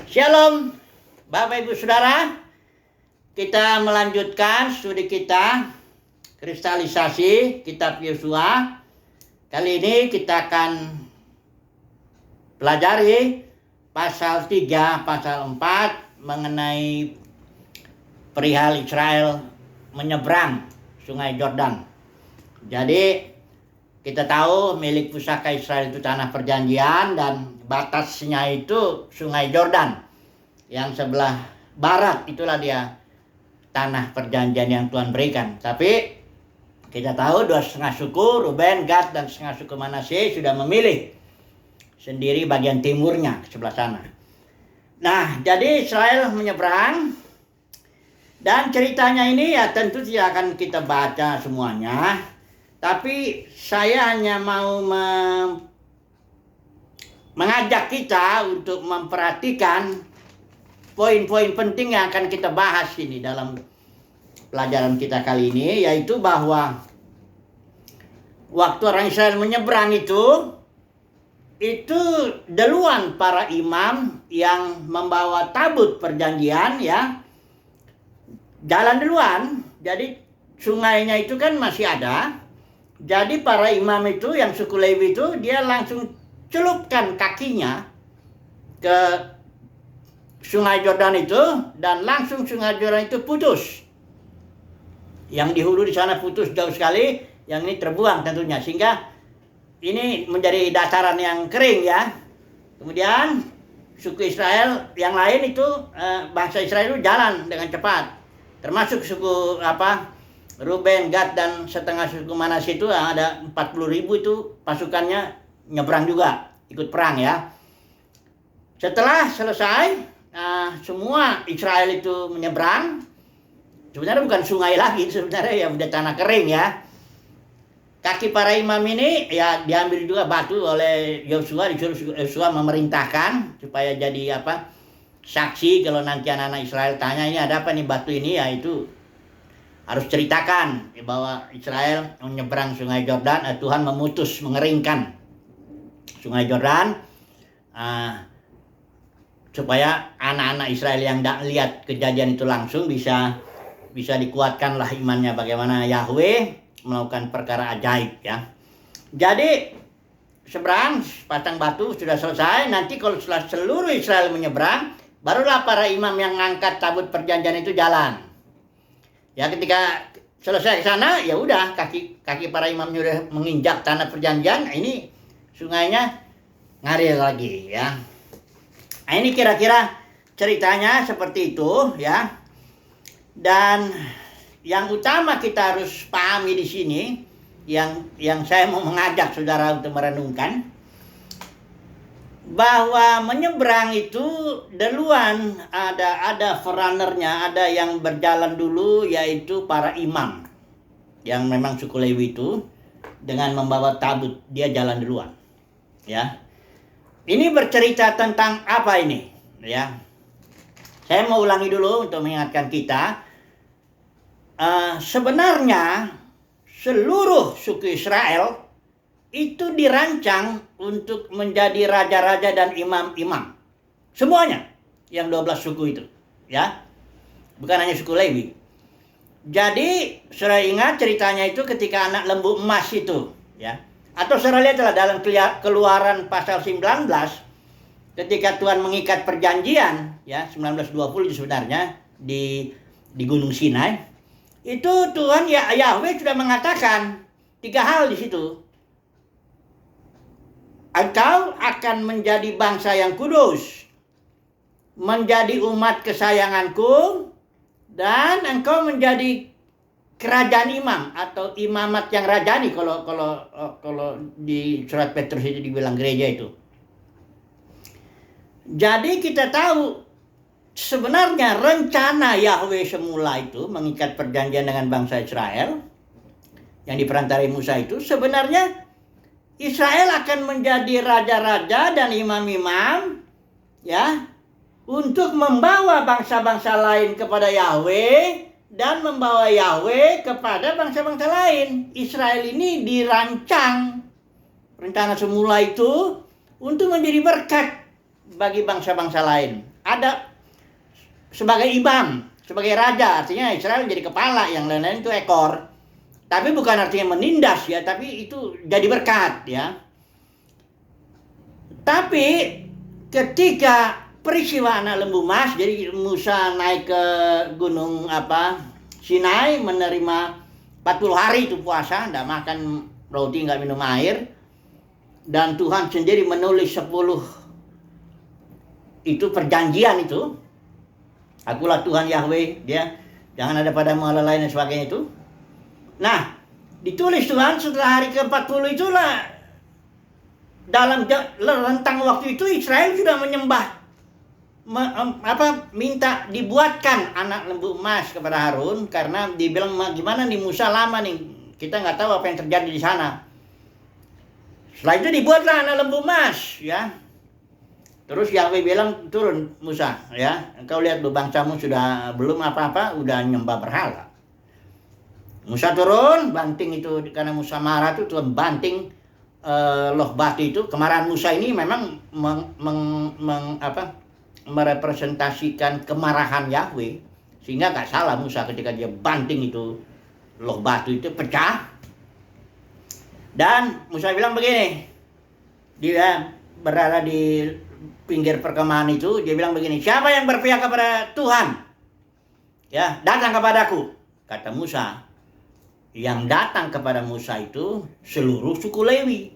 Shalom, Bapak Ibu Saudara. Kita melanjutkan studi kita kristalisasi kitab Yosua. Kali ini kita akan pelajari pasal 3, pasal 4 mengenai perihal Israel menyeberang Sungai Yordan. Jadi kita tahu milik pusaka Israel itu tanah perjanjian dan batasnya itu Sungai Yordan. Yang sebelah barat itulah dia tanah perjanjian yang Tuhan berikan. Tapi kita tahu 2,5 suku Ruben, Gad dan setengah suku Manasye sudah memilih sendiri bagian timurnya ke sebelah sana. Nah, jadi Israel menyeberang dan ceritanya ini ya tentu tidak akan kita baca semuanya. Tapi saya hanya mau mengajak kita untuk memperhatikan poin-poin penting yang akan kita bahas ini dalam pelajaran kita kali ini, yaitu bahwa waktu orang Israel menyeberang itu duluan para imam yang membawa tabut perjanjian ya jalan duluan. Jadi sungainya itu kan masih ada. Jadi para imam itu yang suku Lewi itu dia langsung celupkan kakinya ke Sungai Yordan itu dan langsung Sungai Yordan itu putus. Yang di hulu di sana putus jauh sekali, yang ini terbuang tentunya sehingga ini menjadi dataran yang kering ya. Kemudian suku Israel yang lain itu bangsa Israel itu jalan dengan cepat. Termasuk suku Ruben, Gad dan setengah suku Manasye itu ada 40.000 itu pasukannya nyebrang juga, ikut perang ya. Setelah selesai, semua Israel itu menyeberang. Sebenarnya bukan sungai lagi, sebenarnya ya udah tanah kering ya. Kaki para imam ini ya diambil juga batu oleh Yosua, disuruh Yosua memerintahkan supaya jadi saksi kalau nanti anak-anak Israel tanya ini ada apa nih batu ini, ya itu harus ceritakan bahwa Israel menyeberang Sungai Yordan, Tuhan memutus mengeringkan Sungai Yordan supaya anak-anak Israel yang tidak lihat kejadian itu langsung bisa dikuatkanlah imannya bagaimana Yahweh melakukan perkara ajaib ya. Jadi seberang pasang batu sudah selesai. Nanti kalau setelah seluruh Israel menyeberang, barulah para imam yang ngangkat tabut perjanjian itu jalan. Ya ketika selesai ke sana ya udah kaki para imam sudah menginjak tanah perjanjian, ini sungainya ngalir lagi ya. Nah, ini kira-kira ceritanya seperti itu ya. Dan yang utama kita harus pahami di sini yang saya mau mengajak saudara untuk merenungkan bahwa menyeberang itu duluan ada forerunnernya, ada yang berjalan dulu yaitu para imam yang memang suku Lewi itu dengan membawa tabut, dia jalan duluan ya. Ini bercerita tentang apa ini ya. Saya mau ulangi dulu untuk mengingatkan kita. Sebenarnya seluruh suku Israel itu dirancang untuk menjadi raja-raja dan imam-imam. Semuanya yang 12 suku itu ya. Bukan hanya suku Lewi. Jadi saudara ingat ceritanya itu ketika anak lembu emas itu ya. Atau saudara lihatlah dalam Keluaran pasal 19 ketika Tuhan mengikat perjanjian ya 1920 sebenarnya di Gunung Sinai. Itu Tuhan Yahweh sudah mengatakan 3 hal di situ. Engkau akan menjadi bangsa yang kudus, menjadi umat kesayanganku, dan engkau menjadi kerajaan imam atau imamat yang rajani kalau di surat Petrus itu dibilang gereja itu. Jadi kita tahu sebenarnya rencana Yahweh semula itu mengikat perjanjian dengan bangsa Israel yang diperantarai Musa itu sebenarnya Israel akan menjadi raja-raja dan imam-imam ya untuk membawa bangsa-bangsa lain kepada Yahweh dan membawa Yahweh kepada bangsa-bangsa lain. Israel ini dirancang rencana semula itu untuk menjadi berkat bagi bangsa-bangsa lain. ada sebagai imam, sebagai raja, artinya Israel jadi kepala, yang lain-lain itu ekor. Tapi bukan artinya menindas ya, tapi itu jadi berkat ya. Tapi ketika peristiwa anak lembu emas, jadi Musa naik ke gunung Sinai, menerima 40 hari itu puasa, tidak makan roti, nggak minum air. Dan Tuhan sendiri menulis 10 itu perjanjian itu. Akulah Tuhan Yahweh, dia jangan ada padamu Allah lain dan sebagainya itu. Nah, ditulis Tuhan setelah hari ke-40 itulah, dalam rentang waktu itu Israel sudah menyembah, minta dibuatkan anak lembu emas kepada Harun, karena dibilang gimana nih Musa lama nih, kita nggak tahu apa yang terjadi di sana. Setelah itu dibuatlah anak lembu emas ya. Terus Yahweh bilang, turun Musa ya, engkau lihat bangsamu sudah belum apa-apa udah nyembah berhala. Musa turun, banting itu, karena Musa marah tuh Tuhan banting loh batu itu. Kemarahan Musa ini memang merepresentasikan kemarahan Yahweh, sehingga gak salah Musa ketika dia banting itu loh batu itu pecah. Dan Musa bilang begini, dia berada di pinggir perkemahan itu, dia bilang begini, siapa yang berpihak kepada Tuhan? Ya, datang kepadaku. Kata Musa, yang datang kepada Musa itu seluruh suku Lewi.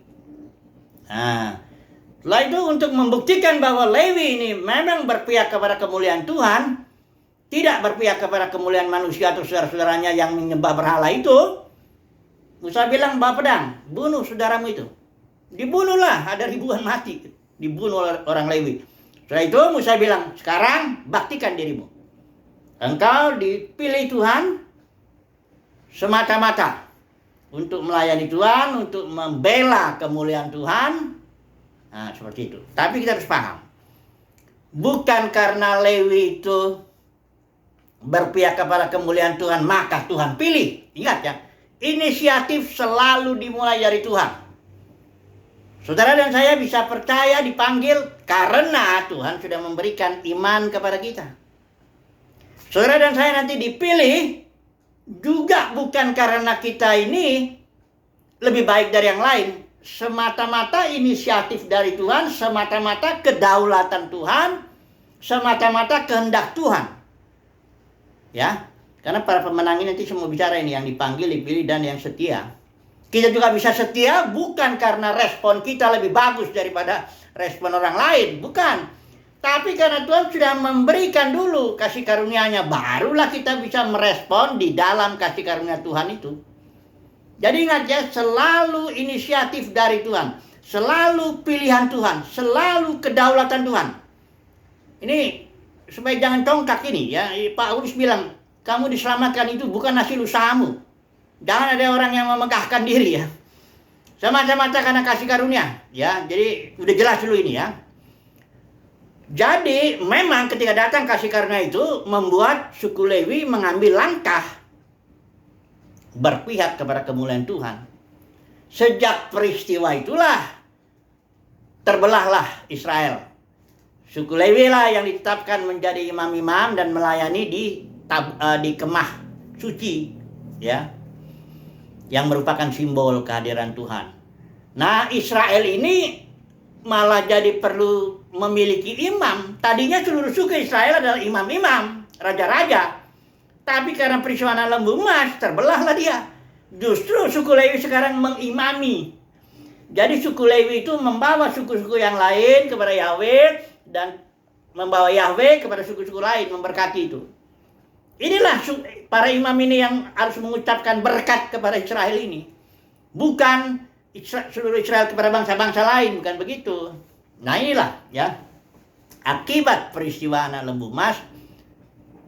Nah, setelah itu untuk membuktikan bahwa Lewi ini memang berpihak kepada kemuliaan Tuhan, tidak berpihak kepada kemuliaan manusia atau saudara-saudaranya yang menyembah berhala itu, Musa bilang, bawa pedang, bunuh saudaramu itu. Dibunuhlah, ada ribuan mati, dibunuh oleh orang Lewi. Setelah itu Musa bilang, sekarang baktikan dirimu. Engkau dipilih Tuhan semata-mata untuk melayani Tuhan, untuk membela kemuliaan Tuhan. Nah, seperti itu. Tapi kita harus paham, bukan karena Lewi itu berpihak kepada kemuliaan Tuhan maka Tuhan pilih. Ingat ya, inisiatif selalu dimulai dari Tuhan. Saudara dan saya bisa percaya dipanggil karena Tuhan sudah memberikan iman kepada kita. Saudara dan saya nanti dipilih juga bukan karena kita ini lebih baik dari yang lain. Semata-mata inisiatif dari Tuhan, semata-mata kedaulatan Tuhan, semata-mata kehendak Tuhan. Ya, karena para pemenang ini nanti semua bicara ini, yang dipanggil, dipilih, dan yang setia. Kita juga bisa setia bukan karena respon kita lebih bagus daripada respon orang lain, bukan. Tapi karena Tuhan sudah memberikan dulu kasih karunia-Nya, barulah kita bisa merespon di dalam kasih karunia Tuhan itu. Jadi ingat ya, selalu inisiatif dari Tuhan, selalu pilihan Tuhan, selalu kedaulatan Tuhan. Ini supaya jangan congkak ini ya, Pak Paulus bilang, kamu diselamatkan itu bukan hasil usahamu. Jangan ada orang yang memegahkan diri ya. Semata-mata karena kasih karunia ya. Jadi udah jelas dulu ini ya. Jadi memang ketika datang kasih karunia itu membuat suku Lewi mengambil langkah berpihak kepada kemuliaan Tuhan. Sejak peristiwa itulah terbelahlah Israel. Suku Lewi lah yang ditetapkan menjadi imam-imam dan melayani di kemah suci ya, yang merupakan simbol kehadiran Tuhan. Nah, Israel ini malah jadi perlu memiliki imam. Tadinya seluruh suku Israel adalah imam-imam, raja-raja. Tapi karena peristiwa anak lembu emas, terbelahlah dia. Justru suku Lewi sekarang mengimami. Jadi suku Lewi itu membawa suku-suku yang lain kepada Yahweh, dan membawa Yahweh kepada suku-suku lain, memberkati itu. Inilah para imam ini yang harus mengucapkan berkat kepada Israel ini. Bukan seluruh Israel kepada bangsa-bangsa lain, bukan begitu. Nah inilah ya, akibat peristiwa anak lembu emas,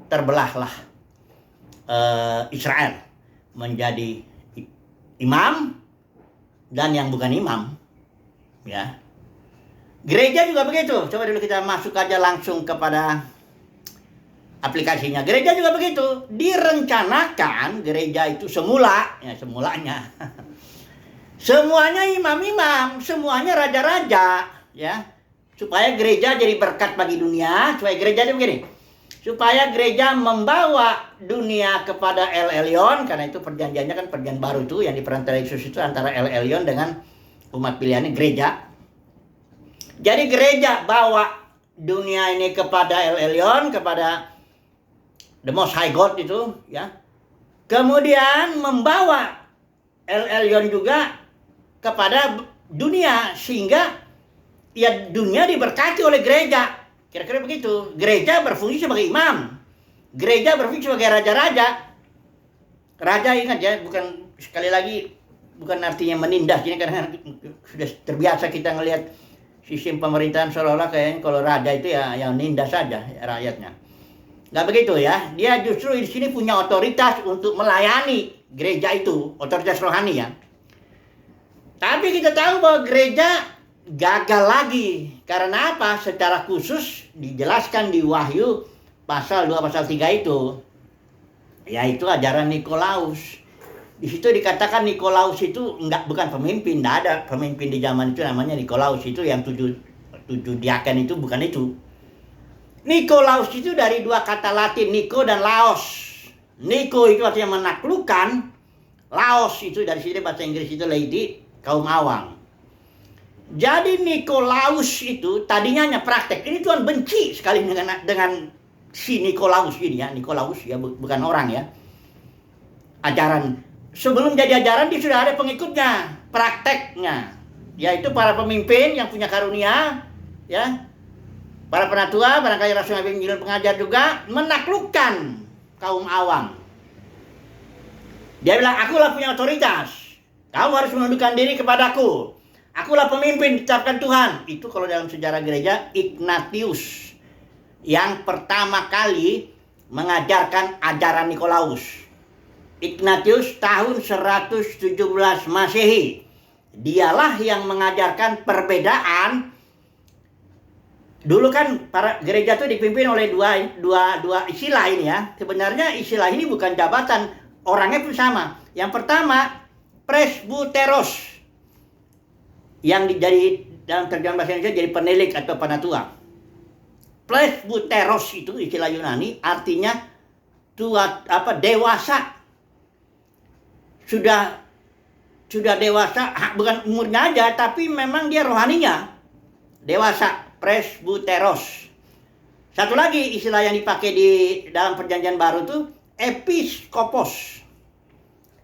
terbelahlah Israel menjadi imam dan yang bukan imam ya. Gereja juga begitu. Coba dulu kita masuk aja langsung kepada aplikasinya. Gereja juga begitu. Direncanakan gereja itu semulanya semuanya imam-imam, semuanya raja-raja ya. supaya gereja jadi berkat bagi dunia, supaya gereja itu begini. Supaya gereja membawa dunia kepada El Elyon, karena itu perjanjiannya kan perjanjian baru itu yang diperantara Yesus itu antara El Elyon dengan umat pilihannya gereja. Jadi gereja bawa dunia ini kepada El Elyon, kepada the Most High God itu, ya. Kemudian membawa El Elyon juga kepada dunia, sehingga ya dunia diberkati oleh gereja. Kira-kira begitu. Gereja berfungsi sebagai imam. Gereja berfungsi sebagai raja-raja. Raja, ingat ya, bukan, sekali lagi, bukan artinya menindas. Ini karena sudah terbiasa kita ngelihat sistem pemerintahan seolah-olah kayaknya kalau raja itu ya yang nindas saja rakyatnya. Nggak begitu ya. Dia justru di sini punya otoritas untuk melayani gereja itu, otoritas rohani ya. Tapi kita tahu bahwa gereja gagal lagi. Karena apa? Secara khusus dijelaskan di Wahyu pasal 2 pasal 3 itu, yaitu ajaran Nikolaus. Di situ dikatakan Nikolaus itu bukan pemimpin, tidak ada pemimpin di zaman itu namanya Nikolaus. Itu yang tujuh diaken itu bukan itu. Nikolaus itu dari dua kata Latin, Niko dan Laos. Niko itu artinya menaklukkan, Laos itu dari sini bahasa Inggris itu lady, kaum awam. Jadi Nikolaus itu tadinya hanya praktek. Ini Tuhan benci sekali dengan si Nikolaus ini ya. Nikolaus ya, bukan orang ya. Ajaran. Sebelum jadi ajaran dia sudah ada pengikutnya, prakteknya. Yaitu para pemimpin yang punya karunia, ya. Para penatua, barangkali Rasul Nabi Injil pengajar juga menaklukkan kaum awam. Dia bilang, akulah punya otoritas. Kamu harus menundukkan diri kepadaku. Akulah pemimpin ditetapkan Tuhan. Itu kalau dalam sejarah gereja, Ignatius yang pertama kali mengajarkan ajaran Nikolaus. Ignatius tahun 117 Masehi. Dialah yang mengajarkan perbedaan. Dulu kan para gereja itu dipimpin oleh dua istilah ini ya. Sebenarnya istilah ini bukan jabatan, orangnya pun sama. Yang pertama, presbuteros, yang jadi dalam terjemahan bahasa Indonesia jadi penilik atau penatua. Presbuteros itu istilah Yunani, artinya dewasa. Sudah dewasa, bukan umurnya aja, tapi memang dia rohaninya dewasa. Presbuteros. Satu lagi istilah yang dipakai di dalam perjanjian baru itu episkopos.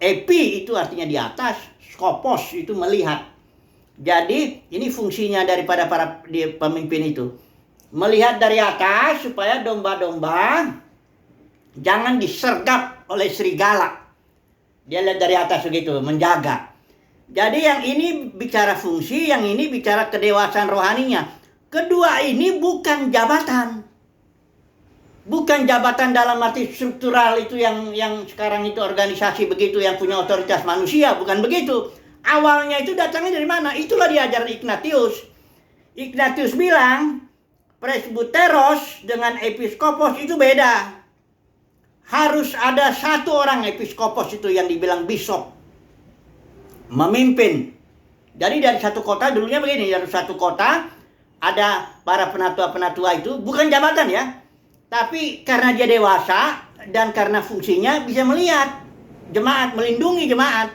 Epi itu artinya di atas, skopos itu melihat. Jadi ini fungsinya daripada para pemimpin itu. Melihat dari atas supaya domba-domba jangan disergap oleh serigala. Dia lihat dari atas begitu, menjaga. Jadi yang ini bicara fungsi, yang ini bicara kedewasaan rohaninya. Kedua ini bukan jabatan. Bukan jabatan dalam arti struktural itu yang sekarang itu organisasi begitu yang punya otoritas manusia, bukan begitu. Awalnya itu datangnya dari mana? Itulah diajar Ignatius. Ignatius bilang, presbuteros dengan episkopos itu beda. Harus ada satu orang episkopos itu yang dibilang bishop. Memimpin. Jadi dari satu kota, dulunya begini, dari satu kota ada para penatua-penatua itu, bukan jabatan ya. Tapi karena dia dewasa dan karena fungsinya bisa melihat jemaat, melindungi jemaat.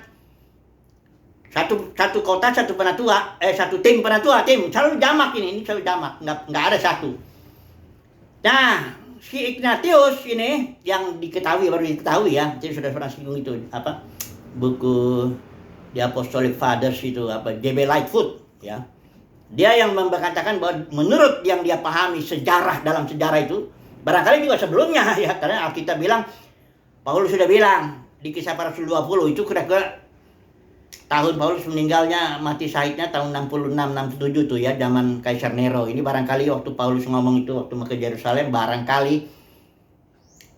Satu kota, satu penatua, satu tim penatua, tim selalu jamak ini selalu jamak, nggak ada satu. Nah, si Ignatius ini yang baru diketahui ya, jadi sudah pernah singgung itu buku The Apostolic Fathers itu J.B. Lightfoot ya. Dia yang mengatakan bahwa menurut yang dia pahami dalam sejarah itu, barangkali juga sebelumnya ya, karena Alkitab bilang, Paulus sudah bilang di Kisah Para Rasul 20 itu kira-kira tahun Paulus meninggalnya, mati syahidnya tahun 66-67 tuh ya, zaman Kaisar Nero. Ini barangkali waktu Paulus ngomong itu waktu mau ke Yerusalem, barangkali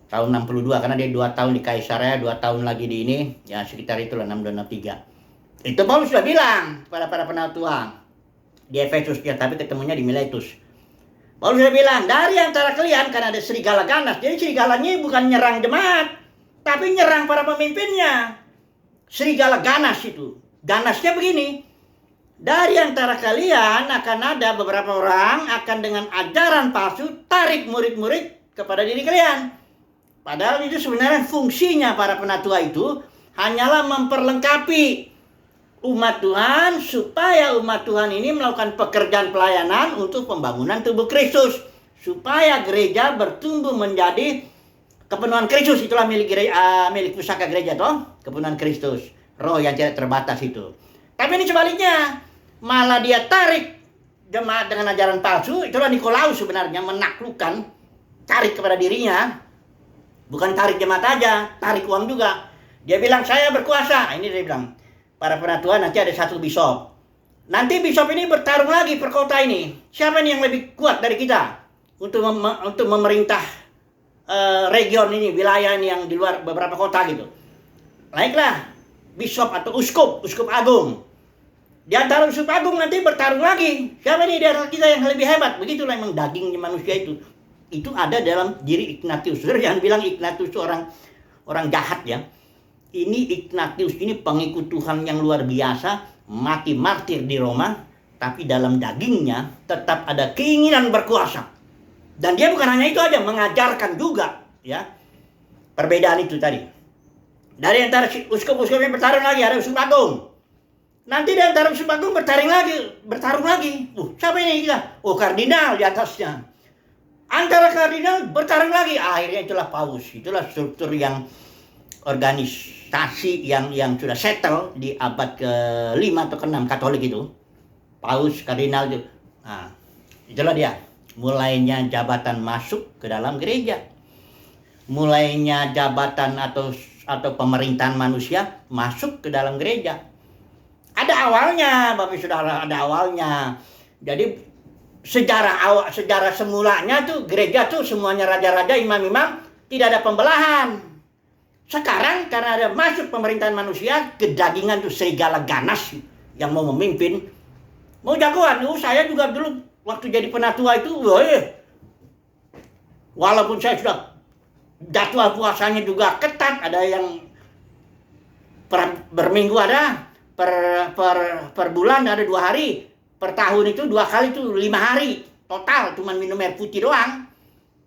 tahun 62, karena dia 2 tahun di Kaisarea, 2 tahun lagi di ini, ya sekitar itulah 62-63. Itu Paulus sudah bilang kepada para penatua di Efesus ya, tapi ketemunya di Miletus. Paulus sudah bilang, dari antara kalian kan ada serigala ganas. Jadi serigalanya bukan nyerang jemaat, tapi nyerang para pemimpinnya. Serigala ganas itu. Ganasnya begini. Dari antara kalian akan ada beberapa orang akan dengan ajaran palsu tarik murid-murid kepada diri kalian. Padahal itu sebenarnya fungsinya para penatua itu hanyalah memperlengkapi umat Tuhan supaya umat Tuhan ini melakukan pekerjaan pelayanan untuk pembangunan tubuh Kristus. Supaya gereja bertumbuh menjadi kepenuhan Kristus. Itulah milik pusaka gereja toh, kepenuhan Kristus. Roh yang tidak terbatas itu. Tapi ini sebaliknya. Malah dia tarik jemaat dengan ajaran palsu. Itulah Nikolaus sebenarnya, menaklukkan, tarik kepada dirinya. Bukan tarik jemaat aja, tarik uang juga. Dia bilang saya berkuasa. Ini dia bilang, para penatua nanti ada satu bishop. Nanti bishop ini bertarung lagi per kota ini. Siapa nih yang lebih kuat dari kita untuk memerintah region ini, wilayah ini yang di luar beberapa kota gitu. Naiklah bishop atau uskup agung. Di antara uskup agung nanti bertarung lagi. Siapa nih di antara kita yang lebih hebat? Begitulah memang dagingnya manusia itu. Itu ada dalam diri Ignatius. Saudara jangan bilang Ignatius itu orang jahat ya. Ini Ignatius ini pengikut Tuhan yang luar biasa, mati martir di Roma, tapi dalam dagingnya tetap ada keinginan berkuasa. Dan dia bukan hanya itu aja, mengajarkan juga ya. Perbedaan itu tadi. Dari antara uskup-uskup yang bertarung lagi ada uskup agung. Nanti di antara uskup agung bertarung lagi. Siapa ini kita? Kardinal di atasnya. Antara kardinal bertarung lagi. Akhirnya itulah paus. Itulah struktur yang organisasi yang sudah settle di abad ke-5 atau ke-6 Katolik itu. Paus, kardinal itu. Nah, itulah dia. Mulainya jabatan masuk ke dalam gereja. Mulainya jabatan atau pemerintahan manusia masuk ke dalam gereja. Ada awalnya, Bapak Saudara, ada awalnya. Jadi sejarah semulanya tuh gereja tuh semuanya raja-raja, imam-imam, tidak ada pembelahan. Sekarang karena ada masuk pemerintahan manusia, kedagingan tuh serigala ganas yang mau memimpin, mau jagoan. Saya juga dulu waktu jadi penatua itu, walaupun saya sudah jadwal puasanya juga ketat, ada yang berminggu ada. Per bulan ada 2 hari, per tahun itu 2 kali itu 5 hari total, cuman minum air putih doang.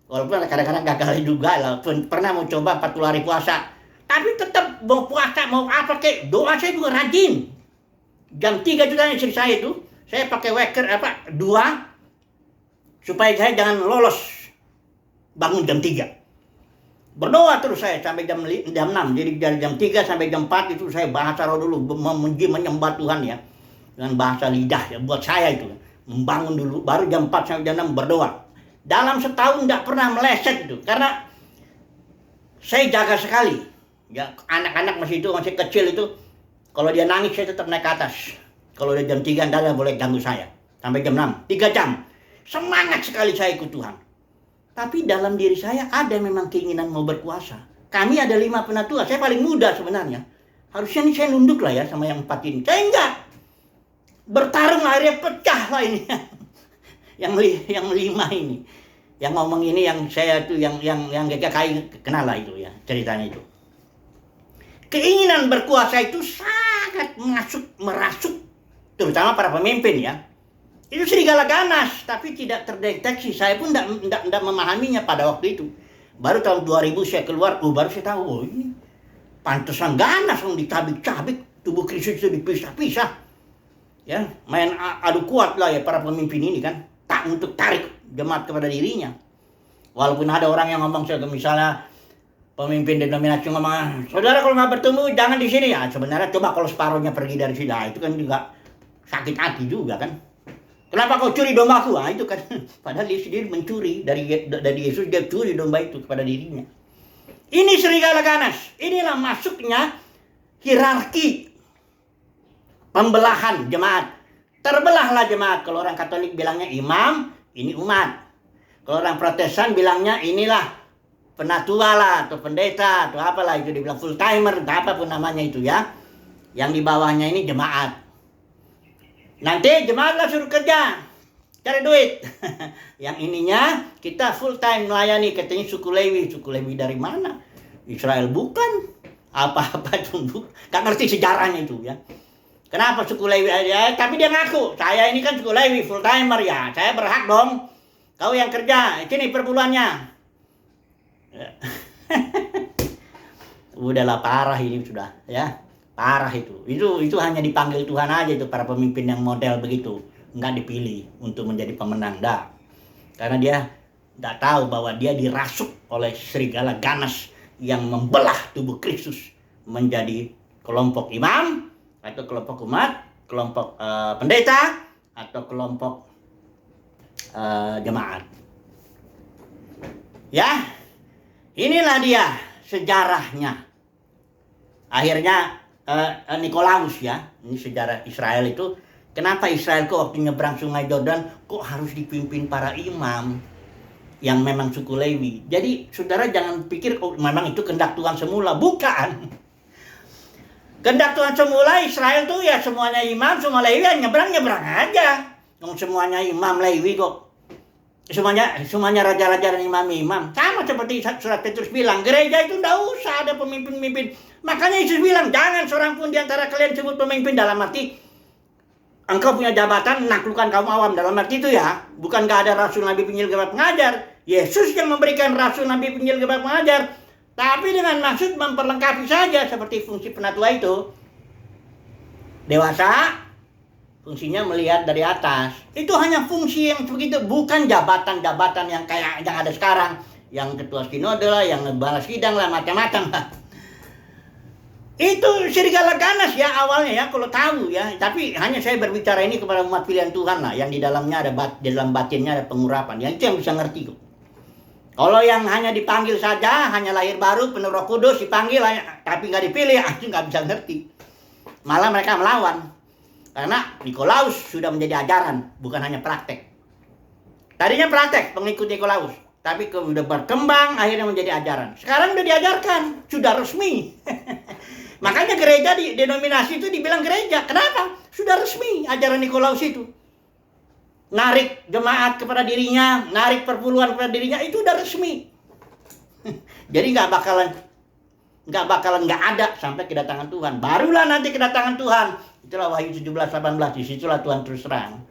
Walaupun kadang-kadang gagal juga lah, pernah mau coba 40 hari puasa, tapi tetap mau puasa mau apa kek, doa saya juga rajin. Jam 3 juga istri saya itu, saya pakai waker 2 supaya saya jangan lolos bangun jam 3. Berdoa terus saya sampai jam 6. Jadi dari jam 3 sampai jam 4 itu saya bahasa roh dulu, memuji menyembah Tuhan ya. Dengan bahasa lidah ya, buat saya itu. Membangun dulu, baru jam 4 sampai jam 6 berdoa. Dalam setahun tidak pernah meleset itu. Karena saya jaga sekali. Ya, anak-anak masih kecil itu, kalau dia nangis saya tetap naik ke atas. Kalau dia jam 3 tidak boleh ganggu saya. Sampai jam 6, 3 jam. Semangat sekali saya ikut Tuhan. Tapi dalam diri saya ada memang keinginan mau berkuasa. Kami ada 5 penatua, saya paling muda sebenarnya. Harusnya ini saya nunduk lah ya sama yang 4 ini. Saya enggak. Bertarung akhirnya pecah lah ini. yang 5 ini. Yang ngomong ini yang saya tuh yang GKKI kenal lah itu ya, ceritanya itu. Keinginan berkuasa itu sangat merasuk terutama para pemimpin ya. Itu serigala ganas, tapi tidak terdeteksi. Saya pun tidak memahaminya pada waktu itu. Baru tahun 2000 saya keluar, baru saya tahu, ini pantesan ganas, dicabik-cabik, tubuh Kristus itu dipisah-pisah. Ya, main adu kuat lah ya para pemimpin ini kan, tak untuk tarik jemaat kepada dirinya. Walaupun ada orang yang ngomong, misalnya pemimpin denominasi ngomong, saudara kalau nggak bertemu jangan di sini ya. Sebenarnya coba kalau separuhnya pergi dari sini, itu kan juga sakit hati juga kan. Kenapa kau curi dombaku? Itu kan padahal dia sendiri mencuri dari Yesus, dia curi domba itu kepada dirinya. Ini serigala ganas. Inilah masuknya hierarki pembelahan jemaat. Terbelahlah jemaat. Kalau orang Katolik bilangnya imam, ini umat. Kalau orang Protestan bilangnya inilah penatua lah atau pendeta atau apalah itu dibilang full timer atau apapun namanya itu ya. Yang di bawahnya ini jemaat. Nanti jemaatlah suruh kerja, cari duit. Yang ininya kita full time melayani, katanya suku Lewi dari mana? Israel bukan, apa-apa itu, gak ngerti sejarahnya itu ya. Kenapa suku Lewi aja? Tapi dia ngaku, saya ini kan suku Lewi full timer ya, saya berhak dong. Kau yang kerja, sini perpuluhannya. Udahlah parah ini sudah ya, parah itu. Itu hanya dipanggil Tuhan aja itu para pemimpin yang model begitu, nggak dipilih untuk menjadi pemenang dah. Karena dia nggak tahu bahwa dia dirasuk oleh serigala ganas yang membelah tubuh Kristus menjadi kelompok imam atau kelompok umat, kelompok pendeta atau kelompok jemaat. Ya, inilah dia sejarahnya. Akhirnya Nikolaus ya, ini sejarah Israel itu. Kenapa Israel kok waktu nyebrang Sungai Yordan kok harus dipimpin para imam yang memang suku Lewi? Jadi saudara jangan pikir memang itu kehendak Tuhan semula, bukan. Kehendak Tuhan semula Israel tuh ya semuanya imam, semua Lewi ya nyebrang aja. Semuanya imam Lewi kok. Semuanya raja-raja dan imam-imam. Sama seperti surat Petrus bilang, gereja itu enggak usah ada pemimpin-pemimpin. Makanya Yesus bilang, jangan seorang pun di antara kalian sebut pemimpin, dalam arti engkau punya jabatan menaklukkan kaum awam. Dalam arti itu ya, bukan gak ada rasul, nabi, penginjil, gembala, pengajar. Yesus yang memberikan rasul, nabi, penginjil, gembala, pengajar. Tapi dengan maksud memperlengkapi saja, seperti fungsi penatua itu. Dewasa, fungsinya melihat dari atas. Itu hanya fungsi yang begitu, bukan jabatan-jabatan yang kayak yang ada sekarang. Yang ketua sinode lah, yang ngebalas sidang lah, macam-macam lah. Itu serigala ganas ya awalnya ya, kalau tahu ya. Tapi hanya saya berbicara ini kepada umat pilihan Tuhan lah, yang di dalamnya ada di dalam batinnya ada pengurapan. Yang itu yang bisa ngerti kok. Kalau yang hanya dipanggil saja, hanya lahir baru, penuh Roh Kudus, dipanggil, tapi nggak dipilih, itu nggak bisa ngerti. Malah mereka melawan. Karena Nikolaus sudah menjadi ajaran, bukan hanya praktek. Tadinya praktek, pengikut Nikolaus. Tapi sudah berkembang, akhirnya menjadi ajaran. Sekarang udah diajarkan, sudah resmi. Makanya gereja di denominasi itu dibilang gereja. Kenapa? Sudah resmi ajaran Nikolaus itu. Narik jemaat kepada dirinya, narik perpuluhan kepada dirinya, itu udah resmi. Jadi nggak bakalan nggak ada sampai kedatangan Tuhan. Barulah nanti kedatangan Tuhan. Itulah Wahyu 17:18. Disitulah Tuhan terus terang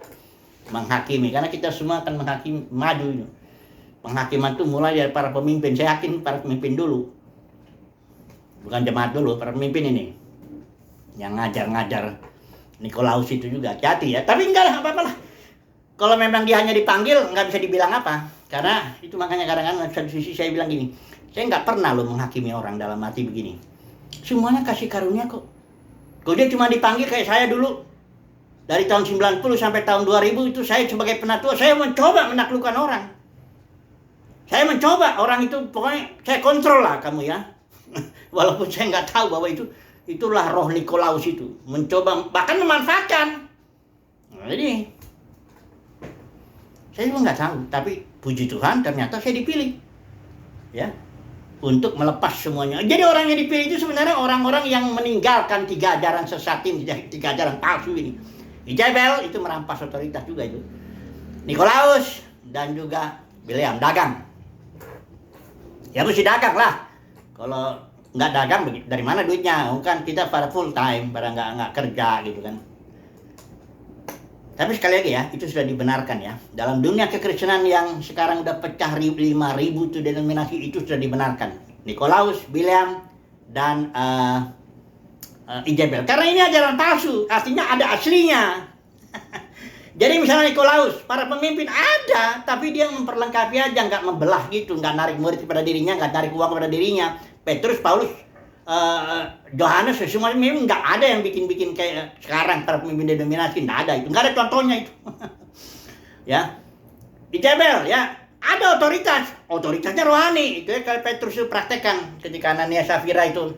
menghakimi. Karena kita semua akan menghakimi, maju. Penghakiman itu mulai dari para pemimpin. Saya yakin para pemimpin dulu. Bukan jemaat dulu, para pemimpin ini. Yang ngajar-ngajar Nikolaus itu juga. Hati-hati ya. Tapi enggak lah, apa-apa lah. Kalau memang dia hanya dipanggil, nggak bisa dibilang apa. Karena itu makanya kadang-kadang satu sisi saya bilang gini. Saya nggak pernah loh menghakimi orang dalam arti begini. Semuanya kasih karunia kok. Kalau dia cuma dipanggil kayak saya dulu. Dari tahun 90 sampai tahun 2000 itu saya sebagai penatua, saya mencoba menaklukkan orang. Saya mencoba orang itu, pokoknya saya kontrol lah kamu ya. Walaupun saya nggak tahu bahwa itulah roh Nikolaus itu. Mencoba, bahkan memanfaatkan. Nah, jadi, saya juga nggak tahu. Tapi puji Tuhan ternyata saya dipilih. Ya, untuk melepas semuanya. Jadi orang yang dipilih itu sebenarnya orang-orang yang meninggalkan 3 ajaran sesat ini, 3 ajaran palsu ini. Jezebel itu merampas otoritas juga itu. Nikolaus dan juga Bileam dagang. Ya mesti dagang lah. Kalau nggak dagang, dari mana duitnya? Kan kita pada full time, pada nggak kerja gitu kan. Tapi sekali lagi ya, itu sudah dibenarkan ya. Dalam dunia kekristenan yang sekarang udah pecah 5.000 itu denominasi, itu sudah dibenarkan. Nikolaus, Bileam, dan Jezebel. Karena ini ajaran palsu, artinya ada aslinya. Jadi misalnya Nikolaus, para pemimpin ada, tapi dia memperlengkapi aja, nggak membelah gitu, nggak narik murid kepada dirinya, nggak narik uang kepada dirinya. Petrus, Paulus, Yohanes, semuanya memang nggak ada yang bikin-bikin kayak sekarang para pemimpin denominasi, nggak ada itu, nggak ada contohnya itu. Ya, Jezebel ya ada otoritasnya rohani, itu ya kalau Petrus itu praktekkan ketika Ananias Safira itu.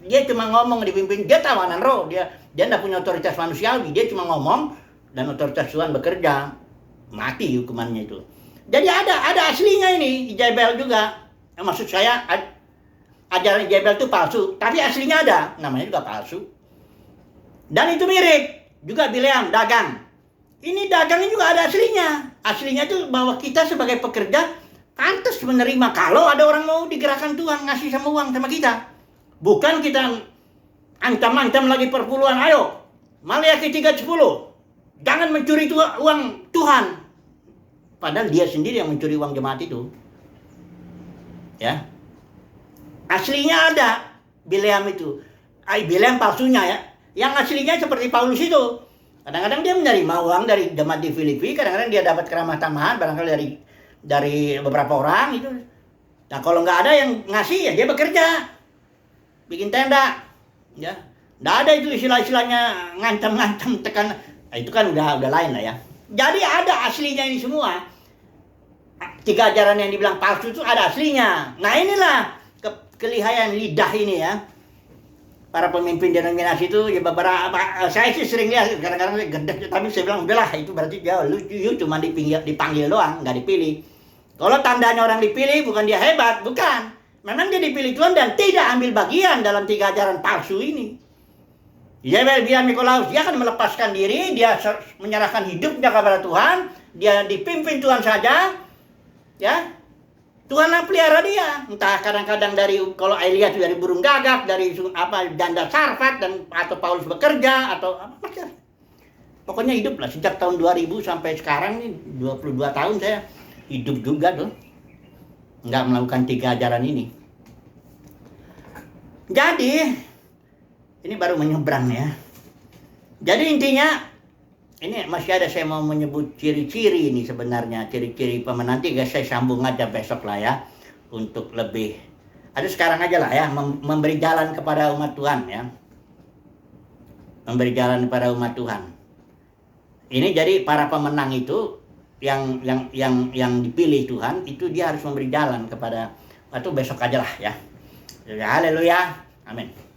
Dia cuma ngomong dipimpin, dia tawanan roh, dia nggak punya otoritas manusiawi, dia cuma ngomong dan otoritas Tuhan bekerja, mati hukumannya itu. Jadi ada aslinya ini Jezebel juga. Maksud saya ajaran Jezebel itu palsu, tapi aslinya ada, namanya juga palsu. Dan itu mirip juga Bileam dagang. Ini dagangnya juga ada aslinya. Aslinya itu bahwa kita sebagai pekerja pantas menerima kalau ada orang mau digerakkan Tuhan ngasih sama uang sama kita. Bukan kita ancam-ancam lagi perpuluhan, ayo Maleakhi 3:10. Jangan mencuri uang Tuhan. Padahal dia sendiri yang mencuri uang jemaat itu. Ya. Aslinya ada Bileam itu. Bileam palsunya ya. Yang aslinya seperti Paulus itu. Kadang-kadang dia menerima uang dari jemaat di Filipi, kadang-kadang dia dapat keramah tamahan barangkali dari beberapa orang itu. Nah, kalau nggak ada yang ngasih ya dia bekerja. Bikin tenda. Ya. Nggak ada itu istilah-istilahnya ngancam-ngancam tekan. Nah, itu kan udah lain lah ya. Jadi ada aslinya ini semua. 3 ajaran yang dibilang palsu itu ada aslinya. Nah, inilah kelihayan lidah ini ya. Para pemimpin denominasi itu ya beberapa, saya sih sering lihat kadang-kadang gede, tapi saya bilang udahlah itu berarti dia lu cuma dipanggil doang, nggak dipilih. Kalau tandanya orang dipilih bukan dia hebat, bukan. Memang dia dipilih Tuhan dan tidak ambil bagian dalam 3 ajaran palsu ini. Yebel bilang Nikolaus, dia akan melepaskan diri, dia menyerahkan hidupnya kepada Tuhan, dia dipimpin Tuhan saja, ya. Tuhan yang pelihara dia, entah kadang-kadang dari kalau Elia itu dari burung gagak, dari janda Sarfat dan atau Paulus bekerja atau apa macam. Pokoknya hidup lah sejak tahun 2000 sampai sekarang nih 22 tahun saya hidup juga tuh, nggak melakukan 3 ajaran ini. Jadi ini baru menyeberang ya. Jadi intinya, ini masih ada saya mau menyebut ciri-ciri ini sebenarnya. Ciri-ciri pemenang nanti guys saya sambung aja besok lah ya. Untuk lebih, ada sekarang aja lah ya. Memberi jalan kepada umat Tuhan ya. Memberi jalan kepada umat Tuhan. Ini jadi para pemenang itu yang dipilih Tuhan, itu dia harus memberi jalan kepada, atau besok aja lah ya. Haleluya. Amin.